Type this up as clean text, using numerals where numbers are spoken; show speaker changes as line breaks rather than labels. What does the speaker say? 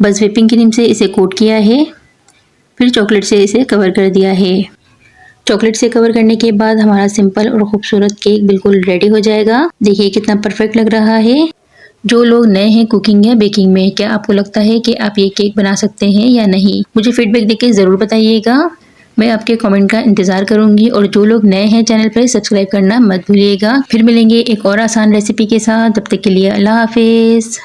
बस whipping cream से इसे कोट किया है, फिर चॉकलेट से इसे कवर कर दिया है। चॉकलेट से कवर करने के बाद हमारा सिंपल और खूबसूरत केक बिल्कुल रेडी हो जाएगा। देखिए कितना परफेक्ट लग रहा है। जो लोग नए हैं कुकिंग या बेकिंग में, क्या आपको लगता है कि आप ये केक बना सकते हैं या नहीं? मुझे फीडबैक देके ज़रूर बताइएगा। मैं आपके कमेंट का इंतज़ार करूंगी। और जो लोग नए हैं चैनल पर, सब्सक्राइब करना मत भूलिएगा। फिर मिलेंगे एक और आसान रेसिपी के साथ। तब तक के लिए अल्लाह हाफिज़।